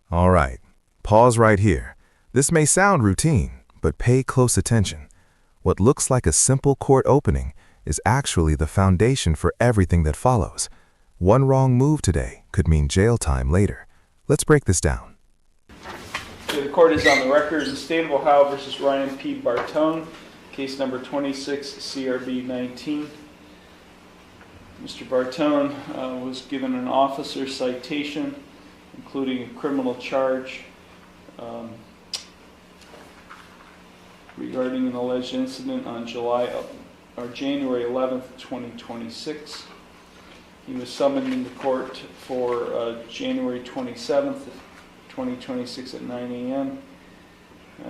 All right, pause right here. This may sound routine, but pay close attention. What looks like a simple court opening is actually the foundation for everything that follows. One wrong move today could mean jail time later. Let's break this down. The court is on the record in the State of Ohio versus Ryan P. Bartone, case number 26 CRB 19. Mr. Bartone was given an officer citation, including a criminal charge regarding an alleged incident on January 11th, 2026. He was summoned into court for January 27th, 2026 at 9 a.m.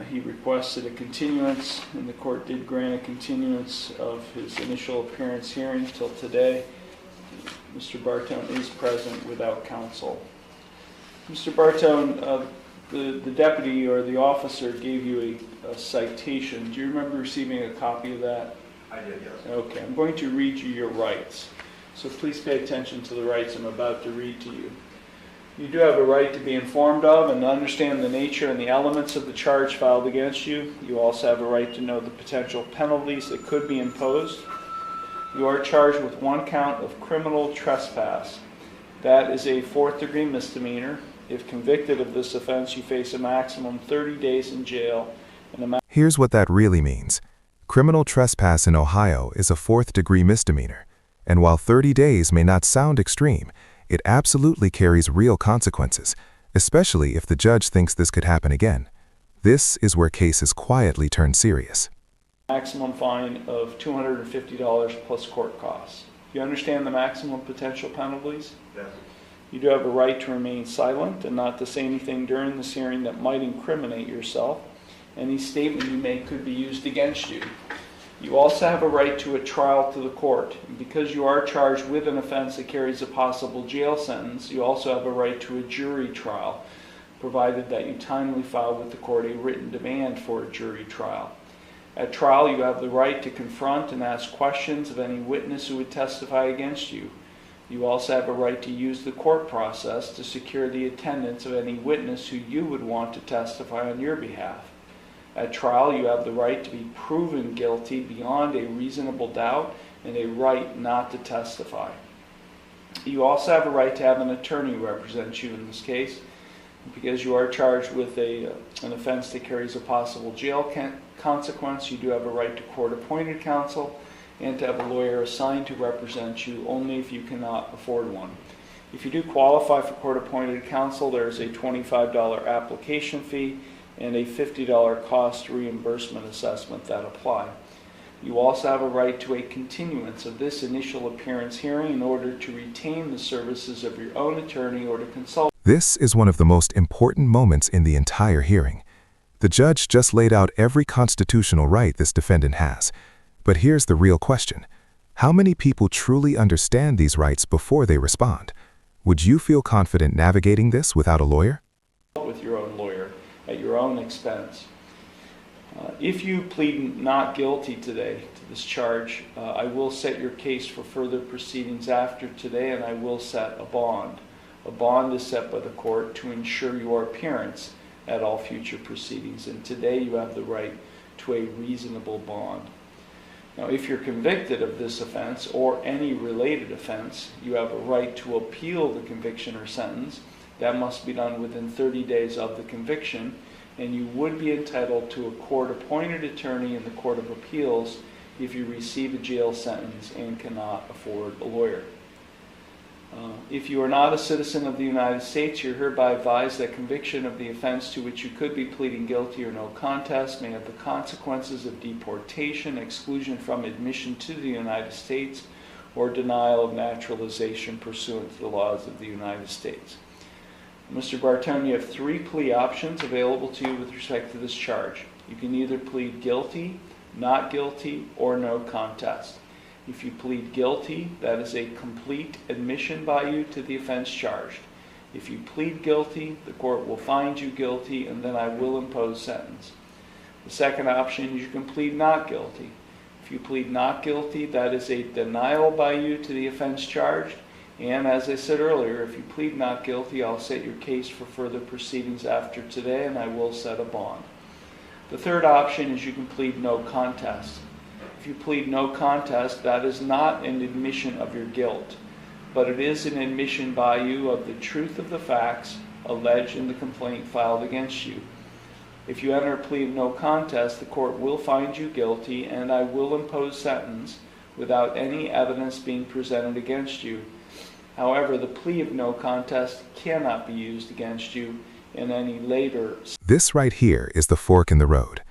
He requested a continuance, and the court did grant a continuance of his initial appearance hearing till today. Mr. Bartone is present without counsel. Mr. Bartone, the deputy or the officer gave you a citation. Do you remember receiving a copy of that? I did, yes. Okay, I'm going to read you your rights. So please pay attention to the rights I'm about to read to you. You do have a right to be informed of and understand the nature and the elements of the charge filed against you. You also have a right to know the potential penalties that could be imposed. You are charged with one count of criminal trespass. That is a fourth-degree misdemeanor. If convicted of this offense, you face a maximum 30 days in jail. Here's what that really means. Criminal trespass in Ohio is a fourth-degree misdemeanor, and while 30 days may not sound extreme, it absolutely carries real consequences, especially if the judge thinks this could happen again. This is where cases quietly turn serious. Maximum fine of $250 plus court costs. You understand the maximum potential penalties? Yes. You do have a right to remain silent and not to say anything during this hearing that might incriminate yourself. Any statement you make could be used against you. You also have a right to a trial to the court. And because you are charged with an offense that carries a possible jail sentence, you also have a right to a jury trial, provided that you timely file with the court a written demand for a jury trial. At trial, you have the right to confront and ask questions of any witness who would testify against you. You also have a right to use the court process to secure the attendance of any witness who you would want to testify on your behalf. At trial, you have the right to be proven guilty beyond a reasonable doubt and a right not to testify. You also have a right to have an attorney represent you in this case. Because you are charged with an offense that carries a possible jail consequence, you do have a right to court-appointed counsel and to have a lawyer assigned to represent you only if you cannot afford one. If you do qualify for court-appointed counsel, there is a $25 application fee and a $50 cost reimbursement assessment that apply. You also have a right to a continuance of this initial appearance hearing in order to retain the services of your own attorney or to consult. This is one of the most important moments in the entire hearing. The judge just laid out every constitutional right this defendant has. But here's the real question. How many people truly understand these rights before they respond? Would you feel confident navigating this without a lawyer? With your own lawyer at your own expense. If you plead not guilty today to this charge, I will set your case for further proceedings after today, and I will set a bond. A bond is set by the court to ensure your appearance at all future proceedings, and today you have the right to a reasonable bond. Now, if you're convicted of this offense or any related offense, you have a right to appeal the conviction or sentence. That must be done within 30 days of the conviction, and you would be entitled to a court-appointed attorney in the Court of Appeals if you receive a jail sentence and cannot afford a lawyer. If you are not a citizen of the United States, you're hereby advised that conviction of the offense to which you could be pleading guilty or no contest may have the consequences of deportation, exclusion from admission to the United States, or denial of naturalization pursuant to the laws of the United States. Mr. Bartone, you have three plea options available to you with respect to this charge. You can either plead guilty, not guilty, or no contest. If you plead guilty, that is a complete admission by you to the offense charged. If you plead guilty, the court will find you guilty, and then I will impose sentence. The second option is you can plead not guilty. If you plead not guilty, that is a denial by you to the offense charged, And as I said earlier, if you plead not guilty, I'll set your case for further proceedings after today, and I will set a bond. The third option is you can plead no contest. If you plead no contest, that is not an admission of your guilt, but it is an admission by you of the truth of the facts alleged in the complaint filed against you. If you enter a plea of no contest, the court will find you guilty, and I will impose sentence without any evidence being presented against you. However, the plea of no contest cannot be used against you in any later. This right here is the fork in the road.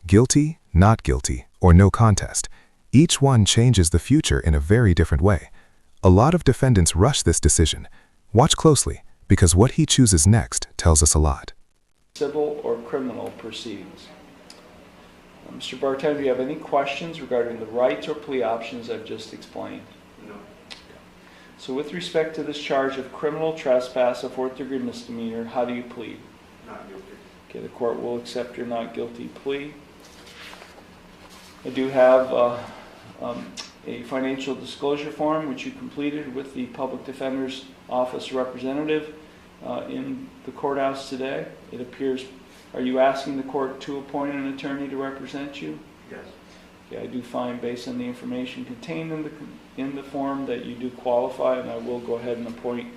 Guilty, not guilty, or no contest. Each one changes the future in a very different way. A lot of defendants rush this decision. Watch closely, because what he chooses next tells us a lot. Civil or criminal proceedings. Mr. Bartender, do you have any questions regarding the rights or plea options I've just explained? No. So with respect to this charge of criminal trespass, a fourth-degree misdemeanor, how do you plead? Not guilty. Okay, the court will accept your not guilty plea. I do have a financial disclosure form which you completed with the Public Defender's Office representative in the courthouse today. It appears, are you asking the court to appoint an attorney to represent you? Yes. Okay, I do find based on the information contained in the form that you do qualify, and I will go ahead and appoint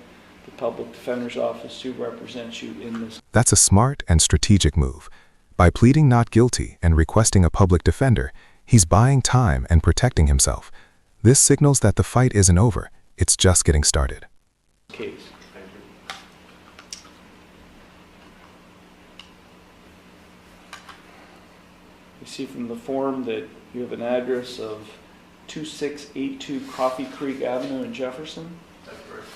the Public Defender's Office to represent you in this. That's a smart and strategic move. By pleading not guilty and requesting a public defender, he's buying time and protecting himself. This signals that the fight isn't over, it's just getting started. Case. Thank you. You see from the form that you have an address of 2682 Coffee Creek Avenue in Jefferson. That's correct.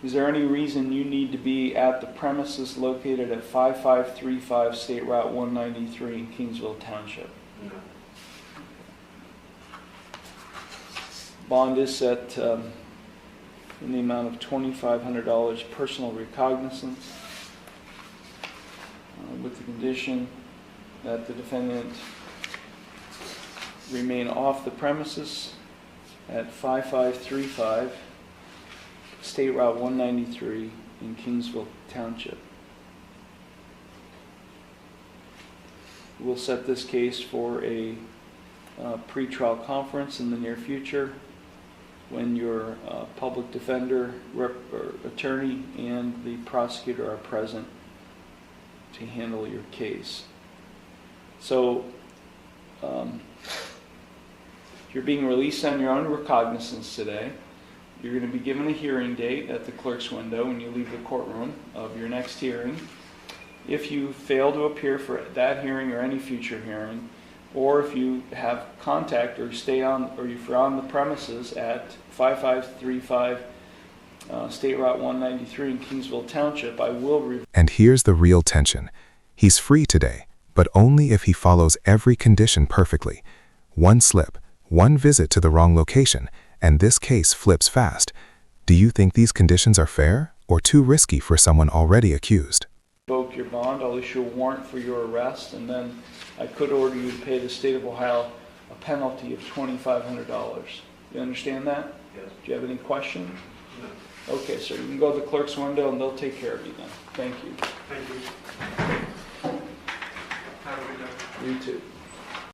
Is there any reason you need to be at the premises located at 5535 State Route 193 in Kingsville Township? No. Bond is set in the amount of $2,500 personal recognizance with the condition that the defendant remain off the premises at 5535 State Route 193 in Kingsville Township. We'll set this case for a pre-trial conference in the near future when your public defender, or attorney, and the prosecutor are present to handle your case. So you're being released on your own recognizance today. You're going to be given a hearing date at the clerk's window when you leave the courtroom of your next hearing. If you fail to appear for that hearing or any future hearing, or if you have contact or stay on, or if you're on the premises at 5535 State Route 193 in Kingsville Township, I will And here's the real tension. He's free today, but only if he follows every condition perfectly. One slip, one visit to the wrong location, and this case flips fast. Do you think these conditions are fair or too risky for someone already accused? Revoke your bond. I'll issue a warrant for your arrest, and then I could order you to pay the state of Ohio a penalty of $2,500. You understand that? Yes. Do you have any questions? No. Okay, sir. You can go to the clerk's window, and they'll take care of you then. Thank you. Thank you. Have a good day. You too.